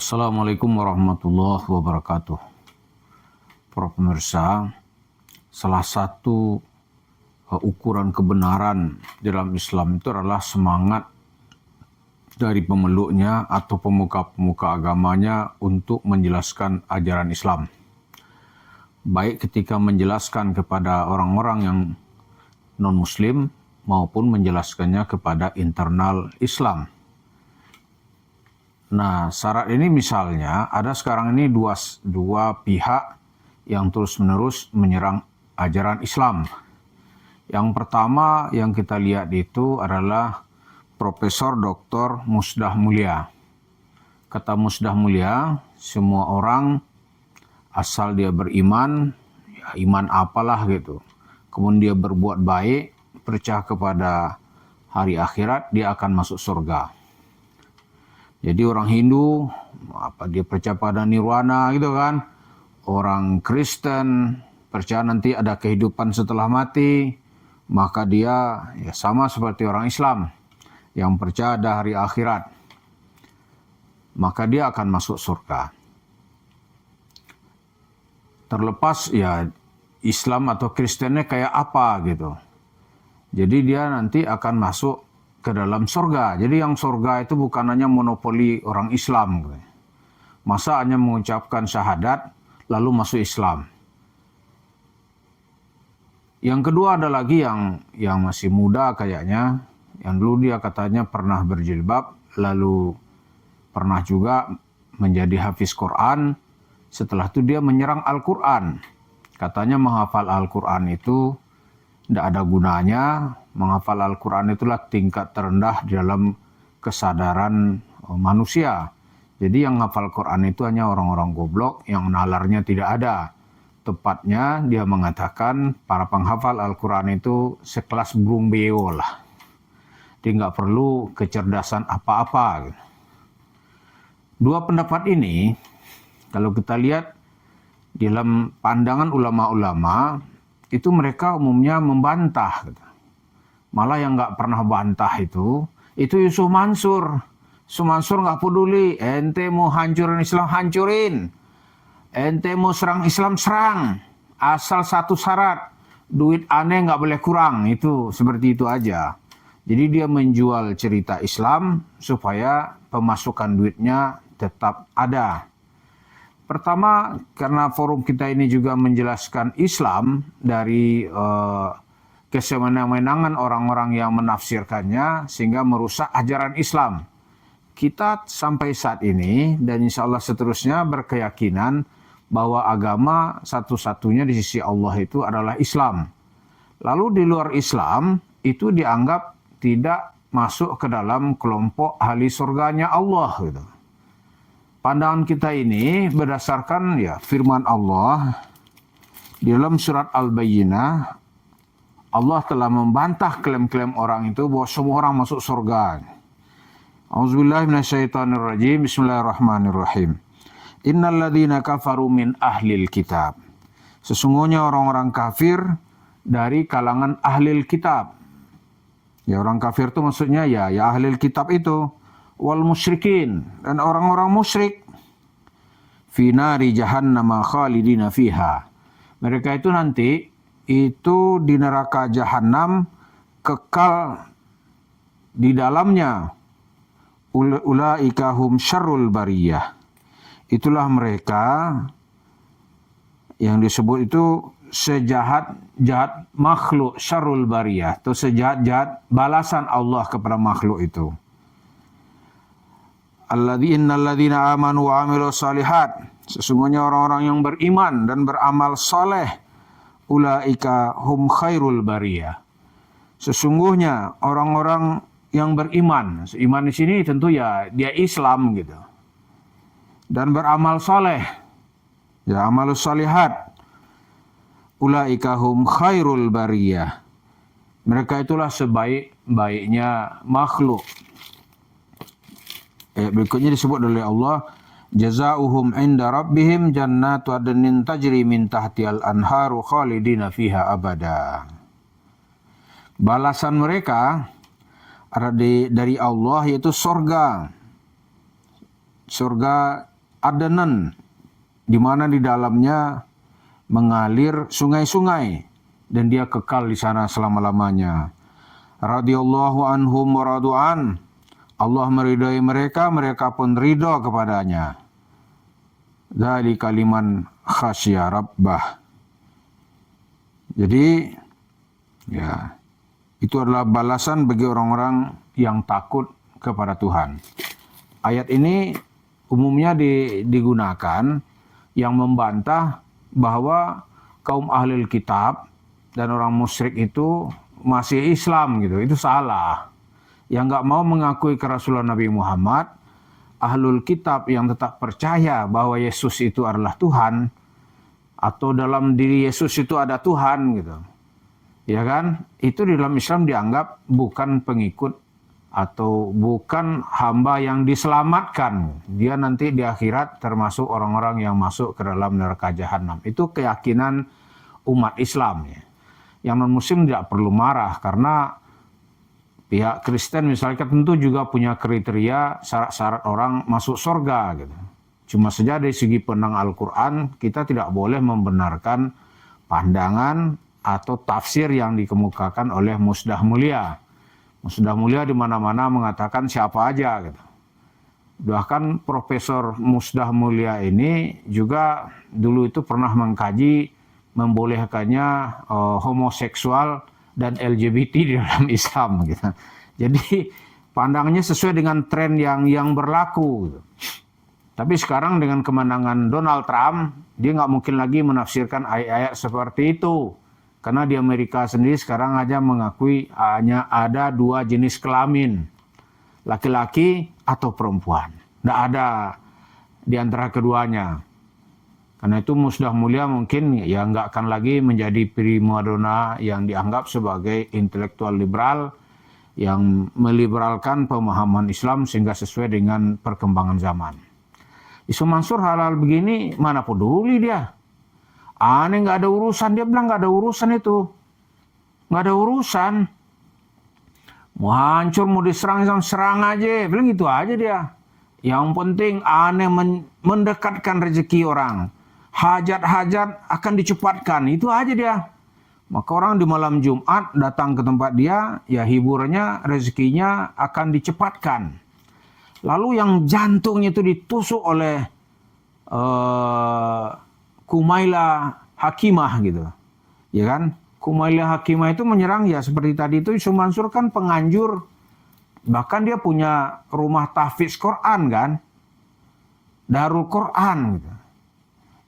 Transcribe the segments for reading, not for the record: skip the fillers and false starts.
Assalamualaikum warahmatullahi wabarakatuh. Para pemirsa, salah satu ukuran kebenaran dalam Islam itu adalah semangat dari pemeluknya atau pemuka-pemuka agamanya untuk menjelaskan ajaran Islam. Baik ketika menjelaskan kepada orang-orang yang non-muslim maupun menjelaskannya kepada internal Islam. Nah, syarat ini misalnya ada sekarang ini dua pihak yang terus-menerus menyerang ajaran Islam. Yang pertama yang kita lihat itu adalah Profesor Dr. Musdah Mulia. Kata Musdah Mulia, semua orang asal dia beriman, ya iman apalah gitu. Kemudian dia berbuat baik, percaya kepada hari akhirat, dia akan masuk surga. Jadi orang Hindu, dia percaya pada nirwana gitu kan. Orang Kristen percaya nanti ada kehidupan setelah mati, maka dia ya sama seperti orang Islam yang percaya ada hari akhirat. Maka dia akan masuk surga. Terlepas ya Islam atau Kristennya kayak apa gitu. Jadi dia nanti akan masuk ke dalam surga. Jadi yang surga itu bukan hanya monopoli orang Islam. Masa hanya mengucapkan syahadat lalu masuk Islam. Yang kedua ada lagi yang masih muda kayaknya, yang dulu dia katanya pernah berjilbab, lalu pernah juga menjadi hafiz Quran. Setelah itu dia menyerang Al-Quran. Katanya menghafal Al-Quran itu tidak ada gunanya. Menghafal Al-Quran itulah tingkat terendah di dalam kesadaran manusia. Jadi yang menghafal Quran itu hanya orang-orang goblok yang nalarnya tidak ada. Tepatnya dia mengatakan para penghafal Al-Quran itu sekelas burung beo lah. Dia nggak perlu kecerdasan apa-apa. Dua pendapat ini, kalau kita lihat dalam pandangan ulama-ulama, itu mereka umumnya membantah. Malah yang nggak pernah bantah itu Yusuf Mansur. Yusuf Mansur nggak peduli. Ente mau hancurin Islam, hancurin. Ente mau serang Islam, serang. Asal satu syarat, duit aneh nggak boleh kurang. Itu seperti itu aja. Jadi dia menjual cerita Islam supaya pemasukan duitnya tetap ada. Pertama, karena forum kita ini juga menjelaskan Islam dari kesemena-menangan orang-orang yang menafsirkannya sehingga merusak ajaran Islam. Kita sampai saat ini dan insya Allah seterusnya berkeyakinan bahwa agama satu-satunya di sisi Allah itu adalah Islam. Lalu di luar Islam itu dianggap tidak masuk ke dalam kelompok ahli surganya Allah gitu. Pandangan kita ini berdasarkan ya firman Allah di dalam surat Al-Bayyinah. Allah telah membantah klaim-klaim orang itu bahwa semua orang masuk surga. A'udzubillahi minasyaitonirrajim. Bismillahirrahmanirrahim. Innal ladzina kafaru min ahlil kitab. Sesungguhnya orang-orang kafir dari kalangan ahlil kitab. Ya orang kafir itu maksudnya ya ahlil kitab itu wal musyrikin dan orang-orang musyrik fi nari jahannam khalidina fiha. Mereka itu nanti itu di neraka jahanam kekal di dalamnya. Ulaika hum syarrul bariyah. Itulah mereka yang disebut itu sejahat-jahat makhluk, syarrul bariyah, atau sejahat-jahat balasan Allah kepada makhluk itu. Innalladzina amanu wa amilus salihat. Sesungguhnya orang-orang yang beriman dan beramal soleh. Ulaika hum khairul bariyah. Sesungguhnya orang-orang yang beriman. Iman di sini tentu ya dia Islam gitu. Dan beramal soleh. Ya amalus salihat. Ulaika hum khairul bariyah. Mereka itulah sebaik-baiknya makhluk. Berikutnya disebut oleh Allah, jazaohum inda rabbihim jannatu adnin tajri min tahtihal anharu khalidina fiha abada. Balasan mereka ada dari Allah yaitu surga. Surga Adnan, di mana di dalamnya mengalir sungai-sungai dan dia kekal di sana selama-lamanya. Radhiyallahu anhum wa radu'an. Allah meridai mereka, mereka pun ridho kepadanya. Dzalika liman khasya rabbah. Jadi ya, itu adalah balasan bagi orang-orang yang takut kepada Tuhan. Ayat ini umumnya digunakan yang membantah bahwa kaum ahlul kitab dan orang musyrik itu masih Islam gitu. Itu salah. Yang nggak mau mengakui kerasulan Nabi Muhammad, ahlul kitab yang tetap percaya bahwa Yesus itu adalah Tuhan, atau dalam diri Yesus itu ada Tuhan gitu. Ya kan? Itu di dalam Islam dianggap bukan pengikut atau bukan hamba yang diselamatkan. Dia nanti di akhirat termasuk orang-orang yang masuk ke dalam neraka jahanam. Itu keyakinan umat Islam ya. Yang non-muslim tidak perlu marah karena pihak Kristen misalnya tentu juga punya kriteria syarat-syarat orang masuk surga gitu. Cuma saja dari segi pandang Al-Quran kita tidak boleh membenarkan pandangan atau tafsir yang dikemukakan oleh Musdah Mulia. Musdah Mulia di mana-mana mengatakan siapa aja gitu. Bahkan Profesor Musdah Mulia ini juga dulu itu pernah mengkaji membolehkannya homoseksual dan LGBT di dalam Islam gitu. Jadi pandangannya sesuai dengan tren yang berlaku gitu. Tapi sekarang dengan kemenangan Donald Trump, dia nggak mungkin lagi menafsirkan ayat-ayat seperti itu. Karena di Amerika sendiri sekarang aja mengakui hanya ada 2 jenis kelamin. Laki-laki atau perempuan. Nggak ada di antara keduanya. Karena itu Musdah Mulia mungkin ya nggak akan lagi menjadi primadona yang dianggap sebagai intelektual liberal yang meliberalkan pemahaman Islam sehingga sesuai dengan perkembangan zaman. Isu Mansur halal begini mana peduli dia. Aneh nggak ada urusan, dia bilang nggak ada urusan itu. Nggak ada urusan. Mau hancur, mau diserang, serang aja. Bilang gitu aja dia. Yang penting aneh mendekatkan rezeki orang. Hajat-hajat akan dicepatkan. Itu aja dia. Maka orang di malam Jumat datang ke tempat dia, ya hiburannya, rezekinya akan dicepatkan. Lalu yang jantungnya itu ditusuk oleh Kumaila Hakimah gitu. Ya kan? Kumaila Hakimah itu menyerang ya seperti tadi itu Isu Mansur kan penganjur. Bahkan dia punya rumah tahfiz Quran kan. Darul Quran gitu.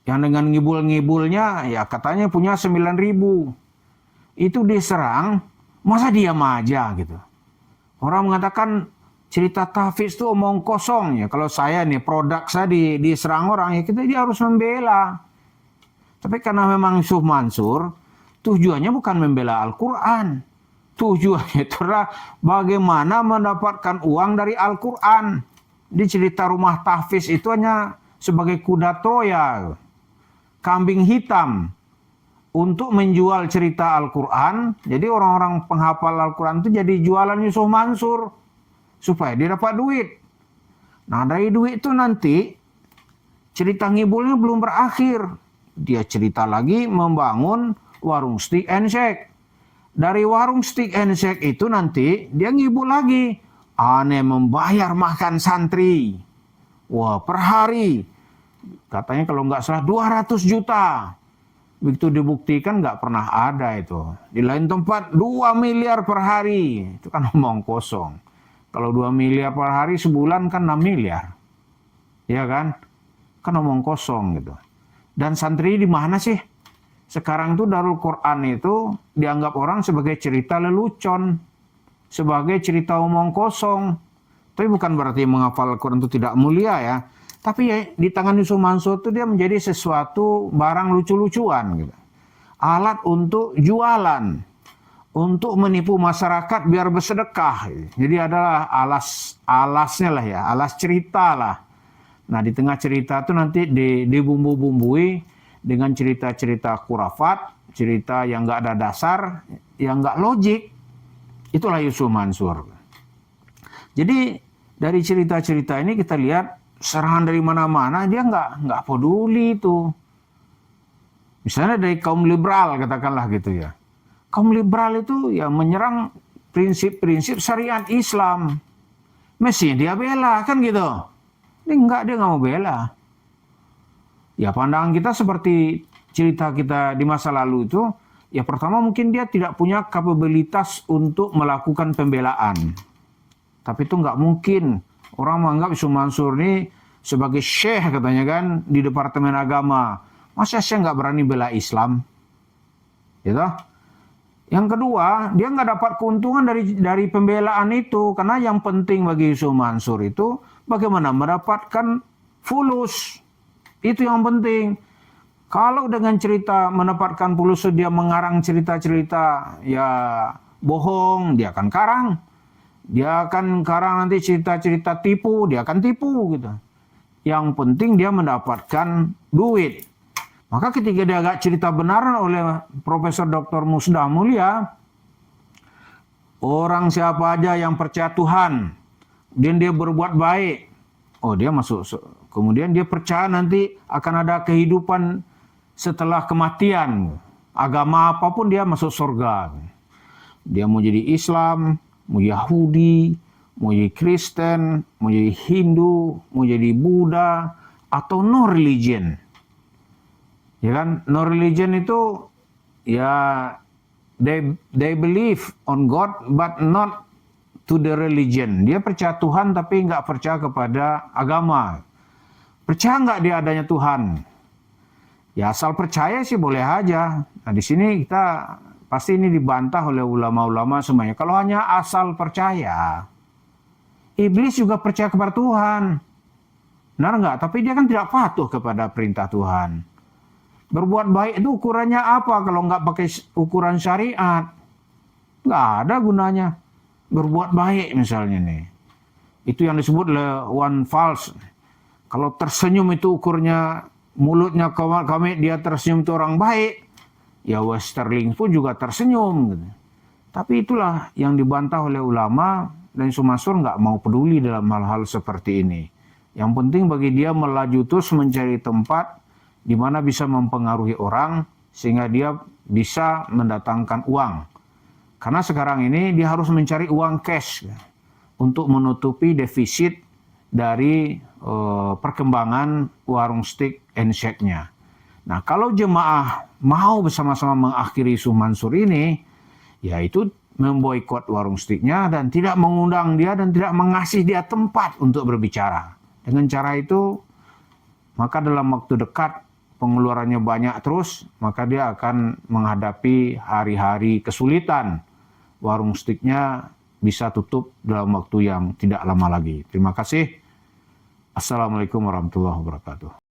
Yang dengan ngibul-ngibulnya ya katanya punya 9.000. Itu diserang, masa diam aja gitu. Orang mengatakan cerita tahfiz itu omong kosong ya. Kalau saya nih produk saya diserang orang ya dia harus membela. Tapi karena memang Yusuf Mansur tujuannya bukan membela Al-Quran. Tujuannya itu adalah bagaimana mendapatkan uang dari Al-Quran. Di cerita rumah tahfiz itu hanya sebagai kuda Troya, kambing hitam untuk menjual cerita Al-Quran. Jadi orang-orang penghafal Al-Quran itu jadi jualan Yusuf Mansur supaya dia dapat duit. Nah dari duit itu nanti cerita ngibulnya belum berakhir. Dia cerita lagi membangun warung steak and shake. Dari warung steak and shake itu nanti dia ngibul lagi. Aneh membayar makan santri. Wah per hari. Katanya kalau nggak salah 200 juta. Begitu dibuktikan nggak pernah ada itu. Di lain tempat 2 miliar per hari. Itu kan omong kosong. Kalau 2 miliar per hari sebulan kan 6 miliar. Ya kan? Kan omong kosong gitu. Dan santri di mana sih? Sekarang tuh Darul Quran itu dianggap orang sebagai cerita lelucon. Sebagai cerita omong kosong. Tapi bukan berarti menghafal Al-Quran itu tidak mulia ya. Tapi ya, di tangan Yusuf Mansur itu dia menjadi sesuatu barang lucu-lucuan gitu. Alat untuk jualan. Untuk menipu masyarakat biar bersedekah. Jadi adalah alasnya lah ya. Alas cerita lah. Nah di tengah cerita itu nanti dibumbu-bumbui dengan cerita-cerita kurafat. Cerita yang nggak ada dasar. Yang nggak logik. Itulah Yusuf Mansur. Jadi dari cerita-cerita ini kita lihat serangan dari mana-mana, dia nggak peduli itu. Misalnya dari kaum liberal, katakanlah gitu ya. Kaum liberal itu ya menyerang prinsip-prinsip syariat Islam. Mestinya dia bela, kan gitu. Ini enggak, dia nggak mau bela. Ya pandangan kita seperti cerita kita di masa lalu itu, ya pertama mungkin dia tidak punya kapabilitas untuk melakukan pembelaan. Tapi itu nggak mungkin. Orang menganggap Yusuf Mansur ini sebagai syekh katanya kan di Departemen Agama. Masa syekh nggak berani bela Islam? Gitu. Yang kedua, dia nggak dapat keuntungan dari pembelaan itu. Karena yang penting bagi Yusuf Mansur itu bagaimana mendapatkan fulus. Itu yang penting. Kalau dengan cerita mendapatkan fulus dia mengarang cerita-cerita ya bohong, dia akan karang. Dia akan karang nanti cerita-cerita tipu, dia akan tipu gitu. Yang penting dia mendapatkan duit. Maka ketika dia agak cerita benaran oleh Profesor Dr. Musdah Mulia, orang siapa aja yang percaya Tuhan dan dia berbuat baik, oh dia masuk. Kemudian dia percaya nanti akan ada kehidupan setelah kematian. Agama apapun dia masuk surga. Dia mau jadi Islam, mau Yahudi, mau jadi Kristen, mau jadi Hindu, mau jadi Buddha, atau no religion. Ya kan, no religion itu ya they believe on God but not to the religion. Dia percaya Tuhan tapi nggak percaya kepada agama. Percaya nggak dia adanya Tuhan? Ya asal percaya sih boleh aja. Nah di sini kita pasti ini dibantah oleh ulama-ulama semuanya. Kalau hanya asal percaya, iblis juga percaya kepada Tuhan. Benar nggak? Tapi dia kan tidak patuh kepada perintah Tuhan. Berbuat baik itu ukurannya apa kalau nggak pakai ukuran syariat? Nggak ada gunanya. Berbuat baik misalnya nih. Itu yang disebut one false. Kalau tersenyum itu ukurnya mulutnya kami dia tersenyum itu orang baik. Ya Westerling pun juga tersenyum. Gitu. Tapi itulah yang dibantah oleh ulama dan Yusuf Mansur nggak mau peduli dalam hal-hal seperti ini. Yang penting bagi dia melaju terus mencari tempat di mana bisa mempengaruhi orang sehingga dia bisa mendatangkan uang. Karena sekarang ini dia harus mencari uang cash untuk menutupi defisit dari perkembangan warung steak and shake-nya. Nah, kalau jemaah mau bersama-sama mengakhiri Yusuf Mansur ini, yaitu memboikot warung steaknya dan tidak mengundang dia dan tidak mengasih dia tempat untuk berbicara. Dengan cara itu, maka dalam waktu dekat pengeluarannya banyak terus, maka dia akan menghadapi hari-hari kesulitan. Warung steaknya bisa tutup dalam waktu yang tidak lama lagi. Terima kasih. Assalamualaikum warahmatullahi wabarakatuh.